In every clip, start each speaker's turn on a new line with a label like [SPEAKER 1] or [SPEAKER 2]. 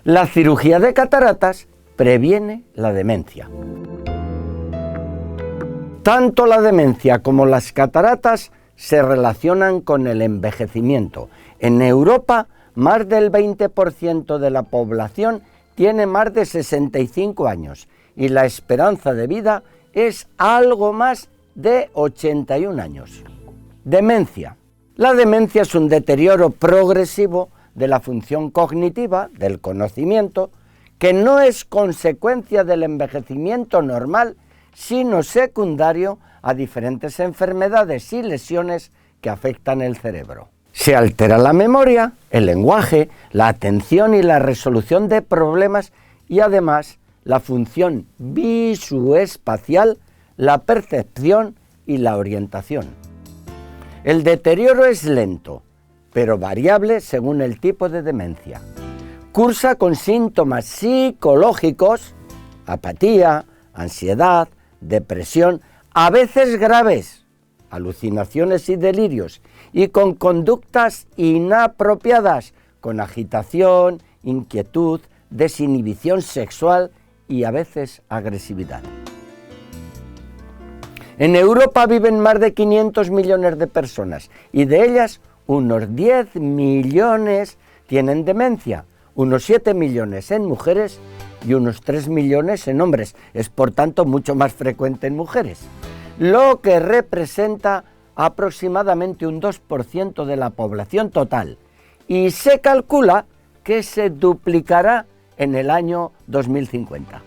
[SPEAKER 1] La cirugía de cataratas previene la demencia. Tanto la demencia como las cataratas se relacionan con el envejecimiento. En Europa, más del 20% de la población tiene más de 65 años y la esperanza de vida es algo más de 81 años. Demencia. La demencia es un deterioro progresivo de la función cognitiva, del conocimiento, que no es consecuencia del envejecimiento normal, sino secundario a diferentes enfermedades y lesiones que afectan el cerebro. Se altera la memoria, el lenguaje, la atención y la resolución de problemas y además la función visoespacial, la percepción y la orientación. El deterioro es lento, pero variable según el tipo de demencia. Cursa con síntomas psicológicos, apatía, ansiedad, depresión, a veces graves, alucinaciones y delirios, y con conductas inapropiadas, con agitación, inquietud, desinhibición sexual y a veces agresividad. En Europa viven más de 500 millones de personas y de ellas unos 10 millones tienen demencia, unos 7 millones en mujeres y unos 3 millones en hombres. Es por tanto mucho más frecuente en mujeres, lo que representa aproximadamente un 2% de la población total y se calcula que se duplicará en el año 2050.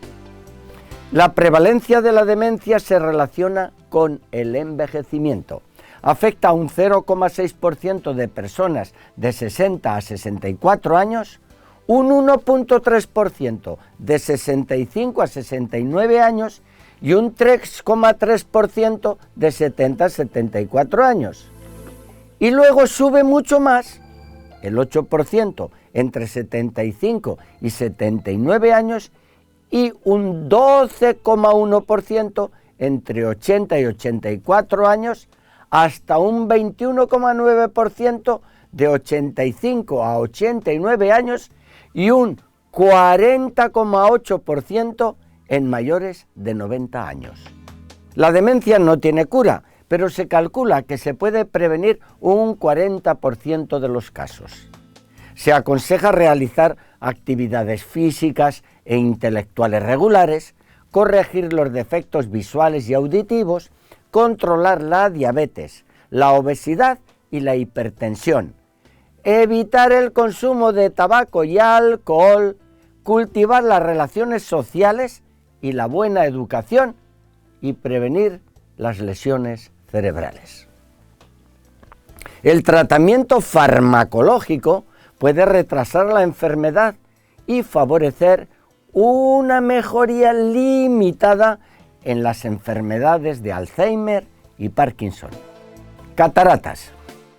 [SPEAKER 1] La prevalencia de la demencia se relaciona con el envejecimiento. Afecta a un 0,6% de personas de 60 a 64 años, un 1,3% de 65 a 69 años y un 3,3% de 70 a 74 años. Y luego sube mucho más, el 8% entre 75 y 79 años y un 12,1% entre 80 y 84 años, hasta un 21,9% de 85 a 89 años y un 40,8% en mayores de 90 años. La demencia no tiene cura, pero se calcula que se puede prevenir un 40% de los casos. Se aconseja realizar actividades físicas e intelectuales regulares, corregir los defectos visuales y auditivos, controlar la diabetes, la obesidad y la hipertensión, evitar el consumo de tabaco y alcohol, cultivar las relaciones sociales y la buena educación y prevenir las lesiones cerebrales. El tratamiento farmacológico puede retrasar la enfermedad y favorecer una mejoría limitada en las enfermedades de Alzheimer y Parkinson. Cataratas.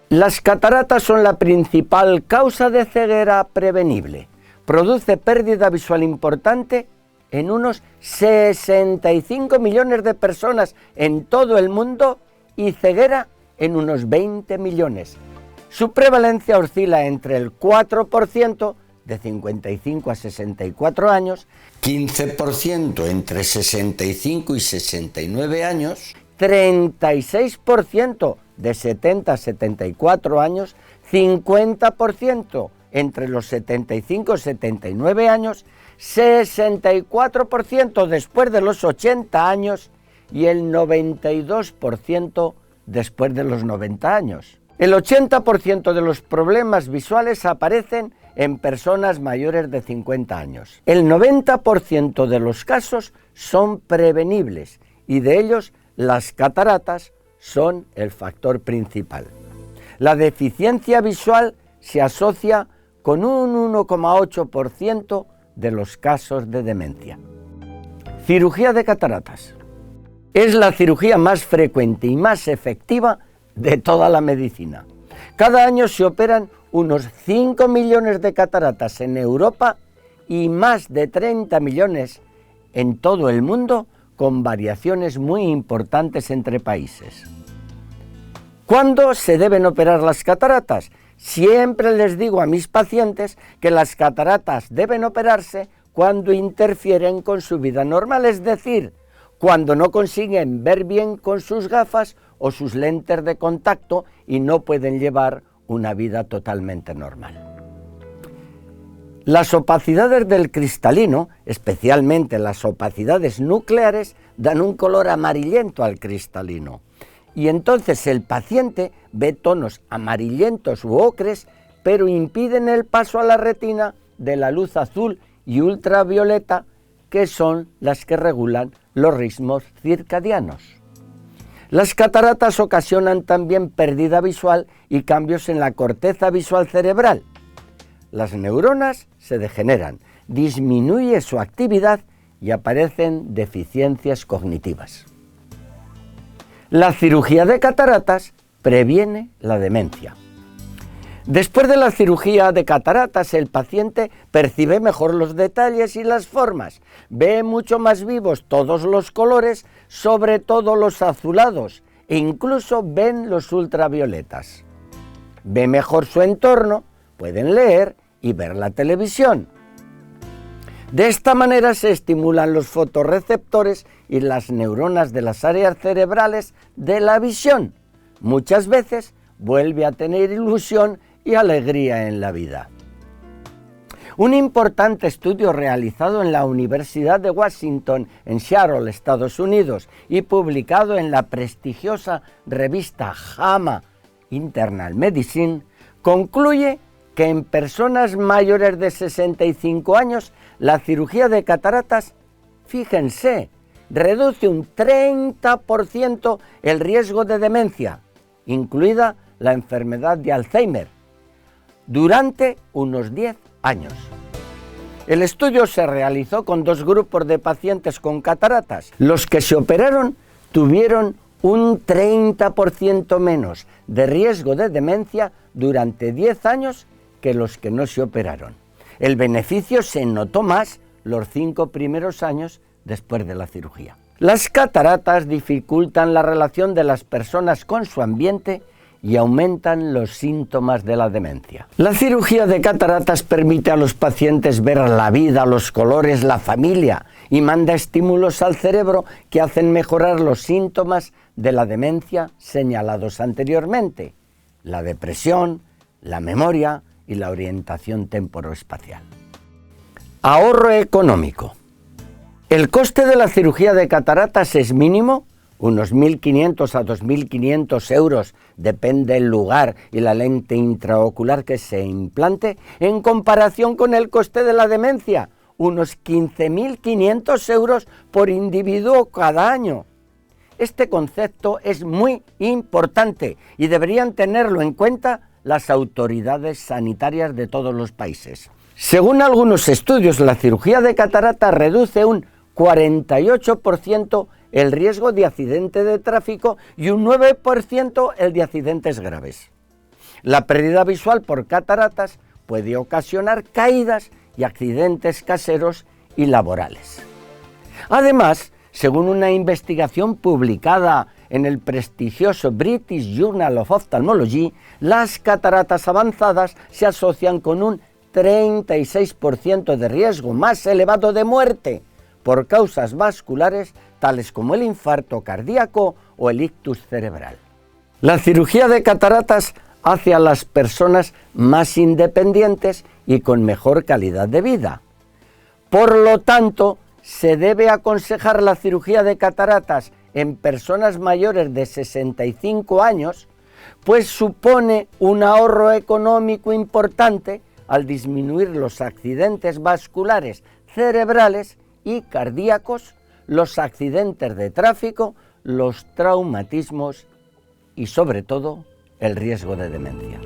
[SPEAKER 1] Las cataratas son la principal causa de ceguera prevenible. Produce pérdida visual importante en unos 65 millones de personas en todo el mundo y ceguera en unos 20 millones. Su prevalencia oscila entre el 4% de 55 a 64 años, 15% entre 65 y 69 años, 36% de 70 a 74 años, 50% entre los 75 y 79 años, 64% después de los 80 años y el 92% después de los 90 años. El 80% de los problemas visuales aparecen en personas mayores de 50 años. El 90% de los casos son prevenibles y de ellos las cataratas son el factor principal. La deficiencia visual se asocia con un 1,8% de los casos de demencia. Cirugía de cataratas. Es la cirugía más frecuente y más efectiva de toda la medicina. Cada año se operan unos 5 millones de cataratas en Europa y más de 30 millones en todo el mundo, con variaciones muy importantes entre países. ¿Cuándo se deben operar las cataratas? Siempre les digo a mis pacientes que las cataratas deben operarse cuando interfieren con su vida normal, es decir, cuando no consiguen ver bien con sus gafas o sus lentes de contacto y no pueden llevar una vida totalmente normal. Las opacidades del cristalino, especialmente las opacidades nucleares, dan un color amarillento al cristalino. Y entonces el paciente ve tonos amarillentos u ocres, pero impiden el paso a la retina de la luz azul y ultravioleta, que son las que regulan los ritmos circadianos. Las cataratas ocasionan también pérdida visual y cambios en la corteza visual cerebral. Las neuronas se degeneran, disminuye su actividad y aparecen deficiencias cognitivas. La cirugía de cataratas previene la demencia. Después de la cirugía de cataratas, el paciente percibe mejor los detalles y las formas, ve mucho más vivos todos los colores, sobre todo los azulados, e incluso ven los ultravioletas. Ve mejor su entorno, pueden leer y ver la televisión. De esta manera se estimulan los fotorreceptores y las neuronas de las áreas cerebrales de la visión. Muchas veces vuelve a tener ilusión y alegría en la vida. Un importante estudio realizado en la Universidad de Washington en Seattle, Estados Unidos, y publicado en la prestigiosa revista JAMA Internal Medicine, concluye que en personas mayores de 65 años la cirugía de cataratas, fíjense, reduce un 30% el riesgo de demencia, incluida la enfermedad de Alzheimer, durante unos 10 años. El estudio se realizó con 2 grupos de pacientes con cataratas. Los que se operaron tuvieron un 30% menos de riesgo de demencia durante 10 años que los que no se operaron. El beneficio se notó más los 5 primeros años después de la cirugía. Las cataratas dificultan la relación de las personas con su ambiente y aumentan los síntomas de la demencia. La cirugía de cataratas permite a los pacientes ver la vida, los colores, la familia y manda estímulos al cerebro que hacen mejorar los síntomas de la demencia señalados anteriormente: la depresión, la memoria y la orientación temporoespacial. Ahorro económico. El coste de la cirugía de cataratas es mínimo, unos 1.500 a 2.500 euros, depende del lugar y la lente intraocular que se implante, en comparación con el coste de la demencia, unos 15.500 euros por individuo cada año. Este concepto es muy importante y deberían tenerlo en cuenta las autoridades sanitarias de todos los países. Según algunos estudios, la cirugía de catarata reduce un 48% el riesgo de accidente de tráfico y un 9% el de accidentes graves. La pérdida visual por cataratas puede ocasionar caídas y accidentes caseros y laborales. Además, según una investigación publicada en el prestigioso British Journal of Ophthalmology, las cataratas avanzadas se asocian con un 36% de riesgo más elevado de muerte por causas vasculares tales como el infarto cardíaco o el ictus cerebral. La cirugía de cataratas hace a las personas más independientes y con mejor calidad de vida. Por lo tanto, se debe aconsejar la cirugía de cataratas en personas mayores de 65 años, pues supone un ahorro económico importante al disminuir los accidentes vasculares cerebrales y cardíacos, los accidentes de tráfico, los traumatismos y sobre todo el riesgo de demencia.